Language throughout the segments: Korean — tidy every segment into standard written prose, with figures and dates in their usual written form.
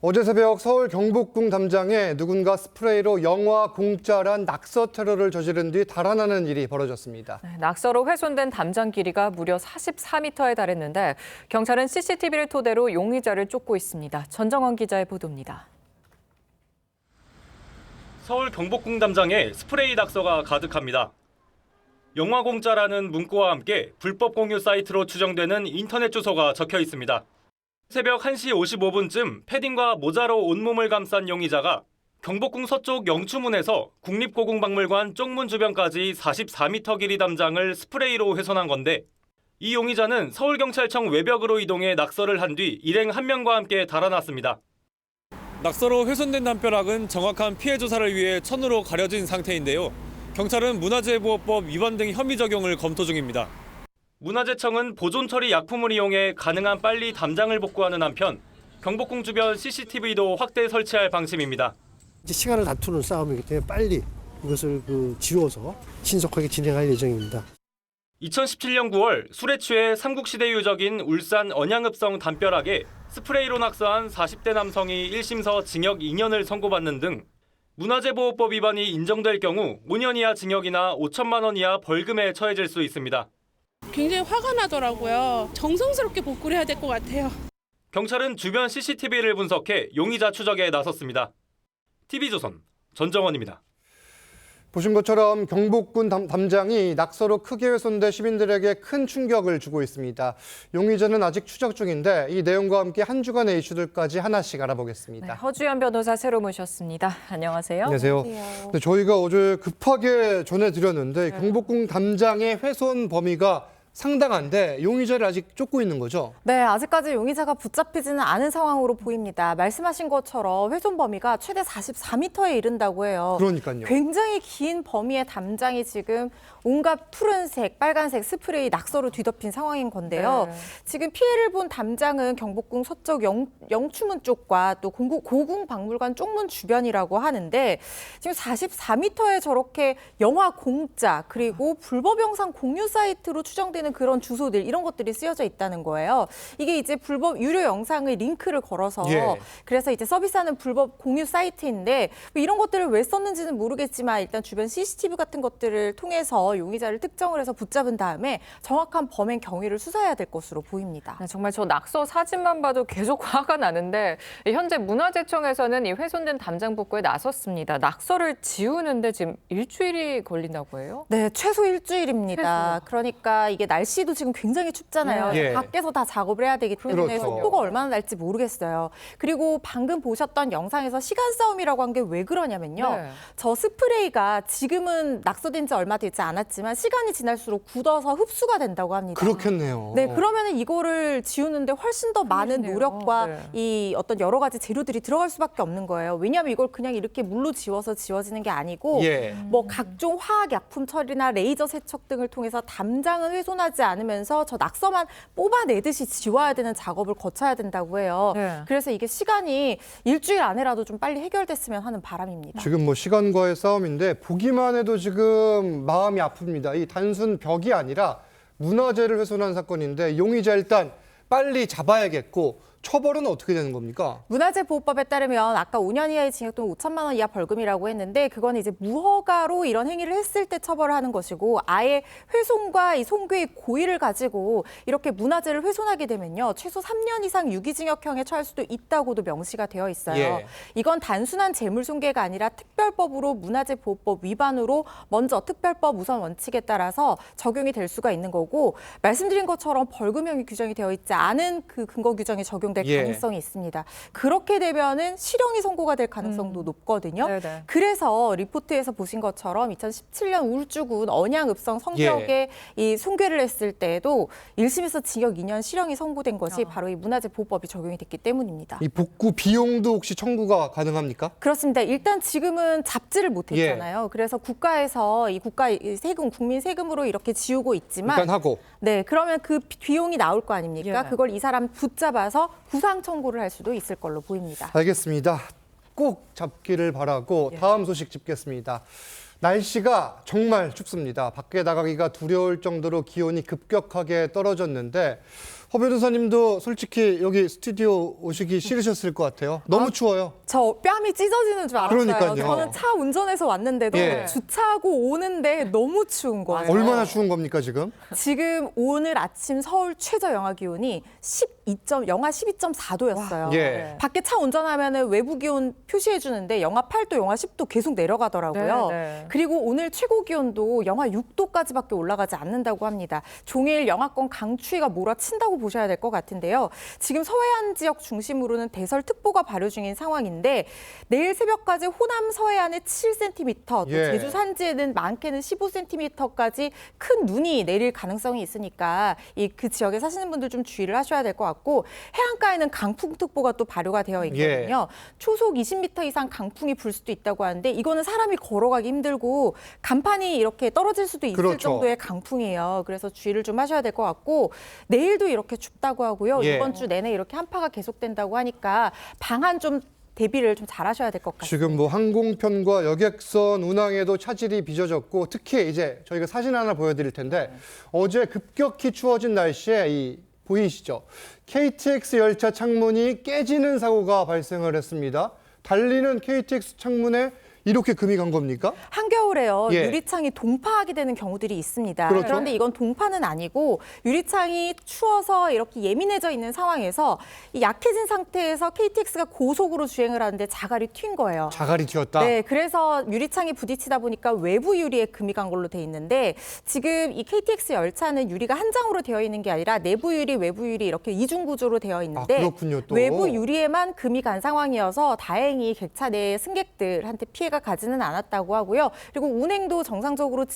어제 새벽 서울 경복궁 담장에 누군가 스프레이로 영화 공짜란 낙서 테러를 저지른 뒤 달아나는 일이 벌어졌습니다. 낙서로 훼손된 담장 길이가 무려 44m에 달했는데 경찰은 CCTV를 토대로 용의자를 쫓고 있습니다. 전정원 기자의 보도입니다. 서울 경복궁 담장에 스프레이 낙서가 가득합니다. 영화 공짜라는 문구와 함께 불법 공유 사이트로 추정되는 인터넷 주소가 적혀 있습니다. 새벽 1시 55분쯤 패딩과 모자로 온몸을 감싼 용의자가 경복궁 서쪽 영추문에서 국립고궁박물관 쪽문 주변까지 44m 길이 담장을 스프레이로 훼손한 건데 이 용의자는 서울경찰청 외벽으로 이동해 낙서를 한 뒤 일행 한 명과 함께 달아났습니다. 낙서로 훼손된 담벼락은 정확한 피해 조사를 위해 천으로 가려진 상태인데요. 경찰은 문화재보호법 위반 등 혐의 적용을 검토 중입니다. 문화재청은 보존 처리 약품을 이용해 가능한 빨리 담장을 복구하는 한편 경복궁 주변 CCTV도 확대 설치할 방침입니다. 시간을 다투는 싸움이기 때문에 빨리 이것을 지워서 신속하게 진행할 예정입니다. 2017년 9월 술에 취해 삼국시대 유적인 울산 언양읍성 담벼락에 스프레이로 낙서한 40대 남성이 1심서 징역 2년을 선고받는 등 문화재보호법 위반이 인정될 경우 5년 이하 징역이나 5천만 원 이하 벌금에 처해질 수 있습니다. 굉장히 화가 나더라고요. 정성스럽게 복구를 해야 될 것 같아요. 경찰은 주변 CCTV를 분석해 용의자 추적에 나섰습니다. TV조선 전정원입니다. 보신 것처럼 경복궁 담장이 낙서로 크게 훼손돼 시민들에게 큰 충격을 주고 있습니다. 용의자는 아직 추적 중인데 이 내용과 함께 한 주간의 이슈들까지 하나씩 알아보겠습니다. 네, 허주연 변호사 새로 모셨습니다. 안녕하세요. 안녕하세요. 네, 저희가 어제 급하게 전해드렸는데 경복궁 담장의 훼손 범위가 상당한데 용의자를 아직 쫓고 있는 거죠? 네, 아직까지 용의자가 붙잡히지는 않은 상황으로 보입니다. 말씀하신 것처럼 훼손 범위가 최대 44m에 이른다고 해요. 그러니까요. 굉장히 긴 범위의 담장이 지금 온갖 푸른색, 빨간색 스프레이 낙서로 뒤덮인 상황인 건데요. 네. 지금 피해를 본 담장은 경복궁 서쪽 영추문 쪽과 또 고궁박물관 쪽문 주변이라고 하는데 지금 44m에 저렇게 영화 공짜 그리고 불법 영상 공유 사이트로 추정되는 그런 주소들 이런 것들이 쓰여져 있다는 거예요. 이게 이제 불법 유료 영상의 링크를 걸어서 그래서 이제 서비스하는 불법 공유 사이트인데 뭐 이런 것들을 왜 썼는지는 모르겠지만 일단 주변 CCTV 같은 것들을 통해서 용의자를 특정을 해서 붙잡은 다음에 정확한 범행 경위를 수사해야 될 것으로 보입니다. 네, 정말 저 낙서 사진만 봐도 계속 화가 나는데 현재 문화재청에서는 이 훼손된 담장 복구에 나섰습니다. 낙서를 지우는데 지금 일주일이 걸린다고 해요? 네, 최소 일주일입니다. 그러니까 이게 날씨도 지금 굉장히 춥잖아요. 네. 밖에서 다 작업을 해야 되기 때문에 그렇죠. 속도가 얼마나 날지 모르겠어요. 그리고 방금 보셨던 영상에서 시간 싸움이라고 한 게 왜 그러냐면요. 네. 저 스프레이가 지금은 낙서된 지 얼마 되지 않았지만 시간이 지날수록 굳어서 흡수가 된다고 합니다. 그렇겠네요. 네, 그러면은 이거를 지우는데 훨씬 더 많은 그러네요. 노력과 네. 이 어떤 여러 가지 재료들이 들어갈 수밖에 없는 거예요. 왜냐하면 이걸 그냥 이렇게 물로 지워서 지워지는 게 아니고 뭐 각종 화학 약품 처리나 레이저 세척 등을 통해서 담장은 훼손하지 않으면서 저 낙서만 뽑아내듯이 지워야 되는 작업을 거쳐야 된다고 해요. 네. 그래서 이게 시간이 일주일 안에라도 좀 빨리 해결됐으면 하는 바람입니다. 지금 뭐 시간과의 싸움인데 보기만 해도 지금 마음이 아픕니다. 이 단순 벽이 아니라 문화재를 훼손한 사건인데 용의자 일단 빨리 잡아야겠고 처벌은 어떻게 되는 겁니까? 문화재보호법에 따르면 아까 5년 이하의 징역 또는 5천만 원 이하 벌금이라고 했는데 그건 이제 무허가로 이런 행위를 했을 때 처벌을 하는 것이고 아예 훼손과 이 손괴의 고의를 가지고 이렇게 문화재를 훼손하게 되면요. 최소 3년 이상 유기징역형에 처할 수도 있다고도 명시가 되어 있어요. 이건 단순한 재물 손괴가 아니라 특별법으로 문화재보호법 위반으로 먼저 특별법 우선 원칙에 따라서 적용이 될 수가 있는 거고 말씀드린 것처럼 벌금형이 규정이 되어 있지 않은 그 근거 규정이 적용될 가능성이 있습니다. 그렇게 되면은 실형이 선고가 될 가능성도 높거든요. 네네. 그래서 리포트에서 보신 것처럼 2017년 울주군 언양읍성 성벽에 이 손괴를 했을 때에도 1심에서 징역 2년 실형이 선고된 것이 바로 이 문화재보호법이 적용이 됐기 때문입니다. 이 복구 비용도 혹시 청구가 가능합니까? 그렇습니다. 일단 지금은 잡지를 못했잖아요. 그래서 국가에서 이 국가 세금, 국민 세금으로 이렇게 지우고 있지만 일단 하고. 네, 그러면 그 비용이 나올 거 아닙니까? 예. 그걸 이 사람 붙잡아서 구상 청구를 할 수도 있을 걸로 보입니다. 알겠습니다. 꼭 잡기를 바라고 다음 소식 짚겠습니다. 날씨가 정말 춥습니다. 밖에 나가기가 두려울 정도로 기온이 급격하게 떨어졌는데 허 변호사님도 솔직히 여기 스튜디오 오시기 싫으셨을 것 같아요. 너무 추워요. 저 뺨이 찢어지는 줄 알았어요. 그러니까요. 저는 차 운전해서 왔는데도 예. 주차하고 오는데 너무 추운 거예요. 얼마나 추운 겁니까 지금? 지금 오늘 아침 서울 최저 영하 기온이 영하 12.4도였어요. 예. 밖에 차 운전하면 외부 기온 표시해 주는데 영하 8도, 영하 10도 계속 내려가더라고요. 네. 그리고 오늘 최고 기온도 영하 6도까지밖에 올라가지 않는다고 합니다. 종일 영하권 강추위가 몰아친다고 보셔야 될 것 같은데요. 지금 서해안 지역 중심으로는 대설특보가 발효 중인 상황인데 내일 새벽까지 호남 서해안에 7cm, 또 예. 제주 산지에는 많게는 15cm까지 큰 눈이 내릴 가능성이 있으니까 그 지역에 사시는 분들 좀 주의를 하셔야 될 것 같고 해안가에는 강풍특보가 또 발효가 되어 있거든요. 초속 20m 이상 강풍이 불 수도 있다고 하는데 이거는 사람이 걸어가기 힘들고 간판이 이렇게 떨어질 수도 있을 그렇죠. 정도의 강풍이에요. 그래서 주의를 좀 하셔야 될 것 같고 내일도 이렇게 춥다고 하고요. 예. 이번 주 내내 이렇게 한파가 계속된다고 하니까 방한 좀 대비를 좀 잘하셔야 될 것 같습니다. 지금 뭐 항공편과 여객선 운항에도 차질이 빚어졌고 특히 이제 저희가 사진 하나 보여드릴 텐데 어제 급격히 추워진 날씨에 보이시죠? KTX 열차 창문이 깨지는 사고가 발생을 했습니다. 달리는 KTX 창문에 이렇게 금이 간 겁니까? 한겨울에요. 예. 유리창이 동파하게 되는 경우들이 있습니다. 그렇죠. 그런데 이건 동파는 아니고 유리창이 추워서 이렇게 예민해져 있는 상황에서 이 약해진 상태에서 KTX가 고속으로 주행을 하는데 자갈이 튄 거예요. 자갈이 튀었다. 네, 그래서 유리창이 부딪히다 보니까 외부 유리에 금이 간 걸로 돼 있는데 지금 이 KTX 열차는 유리가 한 장으로 되어 있는 게 아니라 내부 유리, 외부 유리 이렇게 이중 구조로 되어 있는데 그렇군요, 또. 외부 유리에만 금이 간 상황이어서 다행히 객차 내 승객들한테 피해가 가지는 않았다고 하고요. 그리고 운행도 정상적으로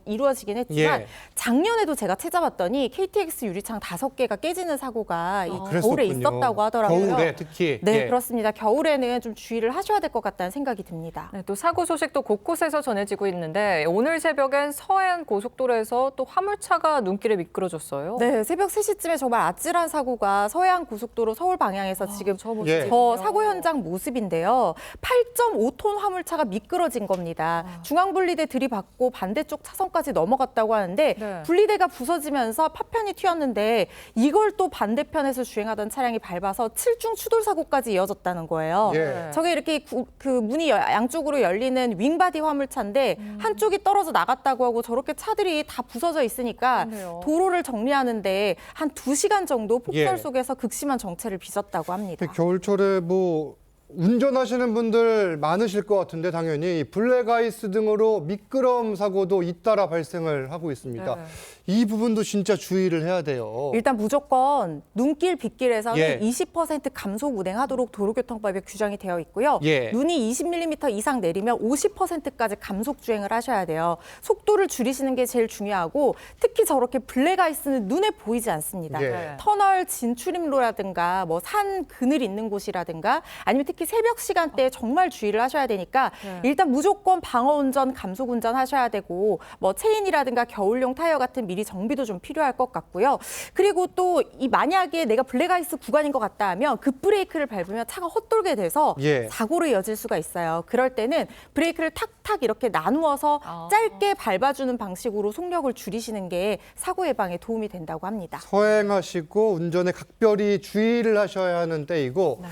이루어지긴 했지만 예. 작년에도 제가 찾아봤더니 KTX 유리창 5개가 깨지는 사고가 이 겨울에 그랬었군요. 있었다고 하더라고요. 겨울에 특히. 네, 예. 그렇습니다. 겨울에는 좀 주의를 하셔야 될 것 같다는 생각이 듭니다. 네, 또 사고 소식도 곳곳에서 전해지고 있는데 오늘 새벽엔 서해안 고속도로에서 또 화물차가 눈길에 미끄러졌어요. 네, 새벽 3시쯤에 정말 아찔한 사고가 서해안 고속도로 서울 방향에서 지금 예. 저 사고 현장 모습인데요. 8.5톤 화물차가 미끄러진 겁니다. 중앙분리대 들이받고 반대쪽 차선까지 넘어갔다고 하는데 네. 분리대가 부서지면서 파편이 튀었는데 이걸 또 반대편에서 주행하던 차량이 밟아서 7중 추돌 사고까지 이어졌다는 거예요. 예. 저게 이렇게 그 문이 양쪽으로 열리는 윙바디 화물차인데 한쪽이 떨어져 나갔다고 하고 저렇게 차들이 다 부서져 있으니까 그러네요. 도로를 정리하는데 한 2시간 정도 폭설 예. 속에서 극심한 정체를 빚었다고 합니다. 겨울철에 뭐 운전하시는 분들 많으실 것 같은데 당연히 블랙아이스 등으로 미끄럼 사고도 잇따라 발생을 하고 있습니다. 네. 이 부분도 진짜 주의를 해야 돼요. 일단 무조건 눈길, 빗길에서는 예. 20% 감속 운행하도록 도로교통법에 규정이 되어 있고요. 예. 눈이 20mm 이상 내리면 50%까지 감속 주행을 하셔야 돼요. 속도를 줄이시는 게 제일 중요하고 특히 저렇게 블랙아이스는 눈에 보이지 않습니다. 예. 터널 진출입로라든가 뭐 산 그늘 있는 곳이라든가 아니면 특히 새벽 시간대에 정말 주의를 하셔야 되니까 일단 무조건 방어 운전, 감속 운전 하셔야 되고 뭐 체인이라든가 겨울용 타이어 같은 미리 정비도 좀 필요할 것 같고요. 그리고 또 이 만약에 내가 블랙아이스 구간인 것 같다 하면 급브레이크를 밟으면 차가 헛돌게 돼서 예. 사고로 이어질 수가 있어요. 그럴 때는 브레이크를 탁탁 이렇게 나누어서 짧게 밟아주는 방식으로 속력을 줄이시는 게 사고 예방에 도움이 된다고 합니다. 서행하시고 운전에 각별히 주의를 하셔야 하는 때이고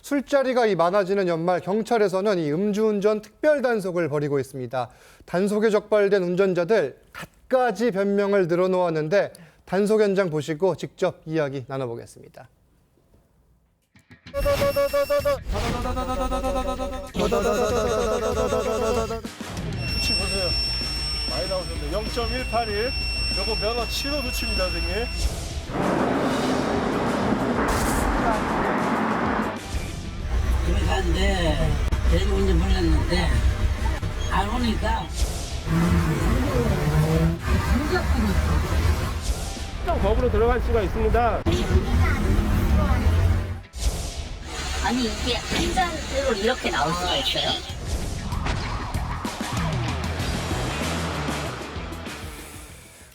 술자리가 많아지는 연말 경찰에서는 이 음주운전 특별 단속을 벌이고 있습니다. 단속에 적발된 운전자들 갖가지 변명을 늘어놓았는데 단속 현장 보시고 직접 이야기 나눠보겠습니다. 수치 보세요. 많이 나오셨는데 0.181. 요거 면허 7호 누칩니다, 선생님. 집에 가는데 대리운전 몰랐는데 알고 보니까 법으로 들어갈 수가 있습니다. 아니 이게 한 잔대로 이렇게 나올 수가 있어요?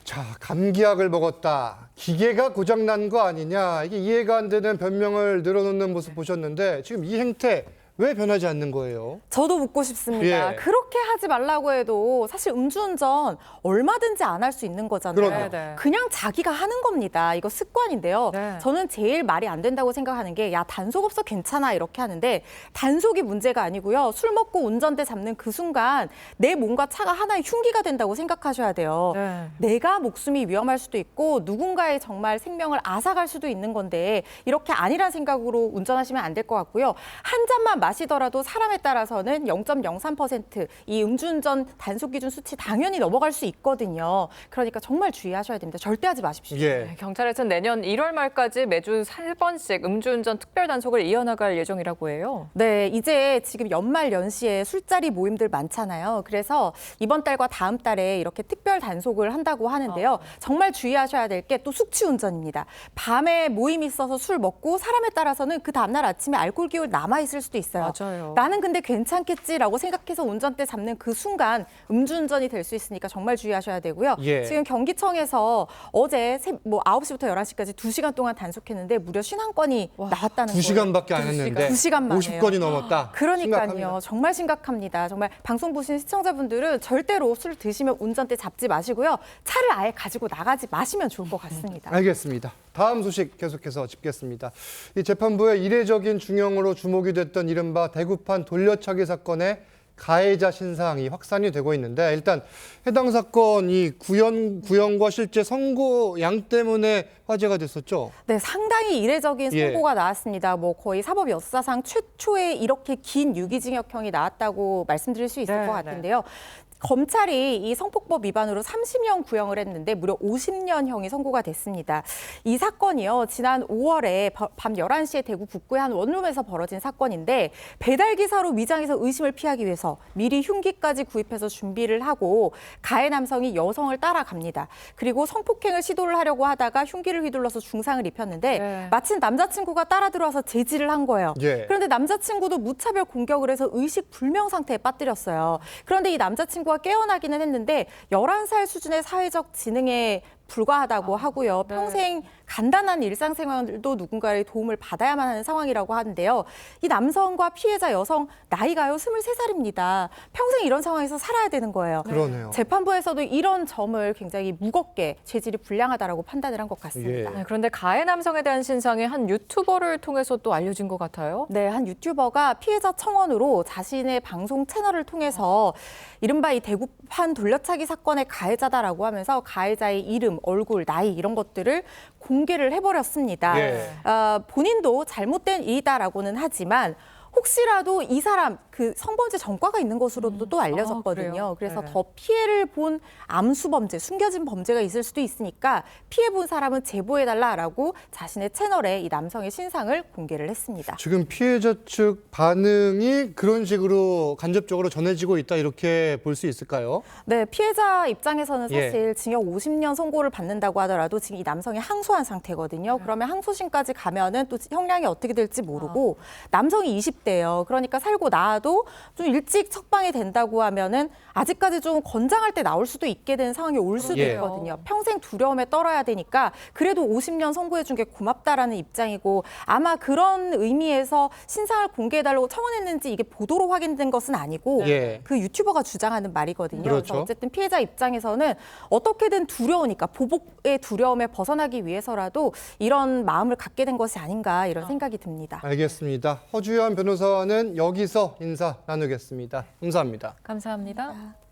자, 감기약을 먹었다. 기계가 고장난 거 아니냐. 이게 이해가 안 되는 변명을 늘어놓는 모습 보셨는데 지금 이 행태 왜 변하지 않는 거예요? 저도 묻고 싶습니다. 예. 그렇게 하지 말라고 해도 사실 음주운전 얼마든지 안 할 수 있는 거잖아요. 그럼요. 네. 그냥 자기가 하는 겁니다. 이거 습관인데요. 네. 저는 제일 말이 안 된다고 생각하는 게 야, 단속 없어 괜찮아 이렇게 하는데 단속이 문제가 아니고요. 술 먹고 운전대 잡는 그 순간 내 몸과 차가 하나의 흉기가 된다고 생각하셔야 돼요. 네. 내가 목숨이 위험할 수도 있고 누군가의 정말 생명을 앗아갈 수도 있는 건데 이렇게 아니란 생각으로 운전하시면 안 될 것 같고요. 한 잔만 마시더라도 사람에 따라서는 0.03%이 음주운전 단속 기준 수치 당연히 넘어갈 수 있거든요. 그러니까 정말 주의하셔야 됩니다. 절대 하지 마십시오. 예. 네, 경찰에서는 내년 1월 말까지 매주 3번씩 음주운전 특별 단속을 이어나갈 예정이라고 해요. 네, 이제 지금 연말 연시에 술자리 모임들 많잖아요. 그래서 이번 달과 다음 달에 이렇게 특별 단속을 한다고 하는데요. 정말 주의하셔야 될 게 또 숙취 운전입니다. 밤에 모임이 있어서 술 먹고 사람에 따라서는 그 다음날 아침에 알코올 기운 남아 있을 수도 있어요. 맞아요. 나는 근데 괜찮겠지라고 생각해서 운전대 잡는 그 순간 음주운전이 될 수 있으니까 정말 주의하셔야 되고요. 예. 지금 경기청에서 어제 9시부터 11시까지 2시간 동안 단속했는데 무려 51건이 나왔다는 거예요. 2시간밖에 안 했는데 2시간 만에요. 50건이 넘었다. 그러니까요. 심각합니다. 정말 심각합니다. 정말 방송 보신 시청자분들은 절대로 술 드시면 운전대 잡지 마시고요. 차를 아예 가지고 나가지 마시면 좋을 것 같습니다. 알겠습니다. 다음 소식 계속해서 짚겠습니다. 이 재판부의 이례적인 중형으로 주목이 됐던 이른바 대구판 돌려차기 사건의 가해자 신상이 확산이 되고 있는데 일단 해당 사건이 구형과 실제 선고양 때문에 화제가 됐었죠. 네, 상당히 이례적인 예. 선고가 나왔습니다. 거의 사법 역사상 최초의 이렇게 긴 유기징역형이 나왔다고 말씀드릴 수 있을 네, 것 같은데요. 검찰이 이 성폭법 위반으로 30년 구형을 했는데 무려 50년형이 선고가 됐습니다. 이 사건이요. 지난 5월에 밤 11시에 대구 북구의 한 원룸에서 벌어진 사건인데 배달기사로 위장해서 의심을 피하기 위해서 미리 흉기까지 구입해서 준비를 하고 가해 남성이 여성을 따라갑니다. 그리고 성폭행을 시도를 하려고 하다가 흉기를 휘둘러서 중상을 입혔는데 네. 마침 남자친구가 따라 들어와서 제지를 한 거예요. 예. 그런데 남자친구도 무차별 공격을 해서 의식 불명 상태에 빠뜨렸어요. 그런데 이 남자친구가 깨어나기는 했는데 11살 수준의 사회적 지능에 불과하다고 하고요. 네. 평생 간단한 일상생활도 누군가의 도움을 받아야만 하는 상황이라고 하는데요. 이 남성과 피해자 여성 나이가요 23살입니다. 평생 이런 상황에서 살아야 되는 거예요. 그러네요. 재판부에서도 이런 점을 굉장히 무겁게 죄질이 불량하다라고 판단을 한 것 같습니다. 예. 네, 그런데 가해 남성에 대한 신상이 한 유튜버를 통해서 또 알려진 것 같아요. 네, 한 유튜버가 피해자 청원으로 자신의 방송 채널을 통해서 이른바 이 대구판 돌려차기 사건의 가해자다라고 하면서 가해자의 이름, 얼굴, 나이 이런 것들을 공개를 해버렸습니다. 예. 본인도 잘못된 일이다라고는 하지만 혹시라도 이 사람 그 성범죄 전과가 있는 것으로도 또 알려졌거든요. 그래요? 그래서 네. 더 피해를 본 암수 범죄, 숨겨진 범죄가 있을 수도 있으니까 피해 본 사람은 제보해달라라고 자신의 채널에 이 남성의 신상을 공개를 했습니다. 지금 피해자 측 반응이 그런 식으로 간접적으로 전해지고 있다 이렇게 볼 수 있을까요? 네, 피해자 입장에서는 예. 사실 징역 50년 선고를 받는다고 하더라도 지금 이 남성이 항소한 상태거든요. 그러면 항소심까지 가면은 또 형량이 어떻게 될지 모르고 남성이 20대예요. 그러니까 살고 나와도 좀 일찍 석방이 된다고 하면은 아직까지 좀 건장할 때 나올 수도 있게 된 상황이 올 수도 예. 있거든요. 평생 두려움에 떨어야 되니까 그래도 50년 선고해 준 게 고맙다라는 입장이고 아마 그런 의미에서 신상을 공개해달라고 청원했는지 이게 보도로 확인된 것은 아니고 예. 그 유튜버가 주장하는 말이거든요. 그렇죠. 그래서 어쨌든 피해자 입장에서는 어떻게든 두려우니까 보복의 두려움에 벗어나기 위해서라도 이런 마음을 갖게 된 것이 아닌가 이런 생각이 듭니다. 알겠습니다. 허주연 변호사와는 여기서 인사 나누겠습니다. 감사합니다. 감사합니다.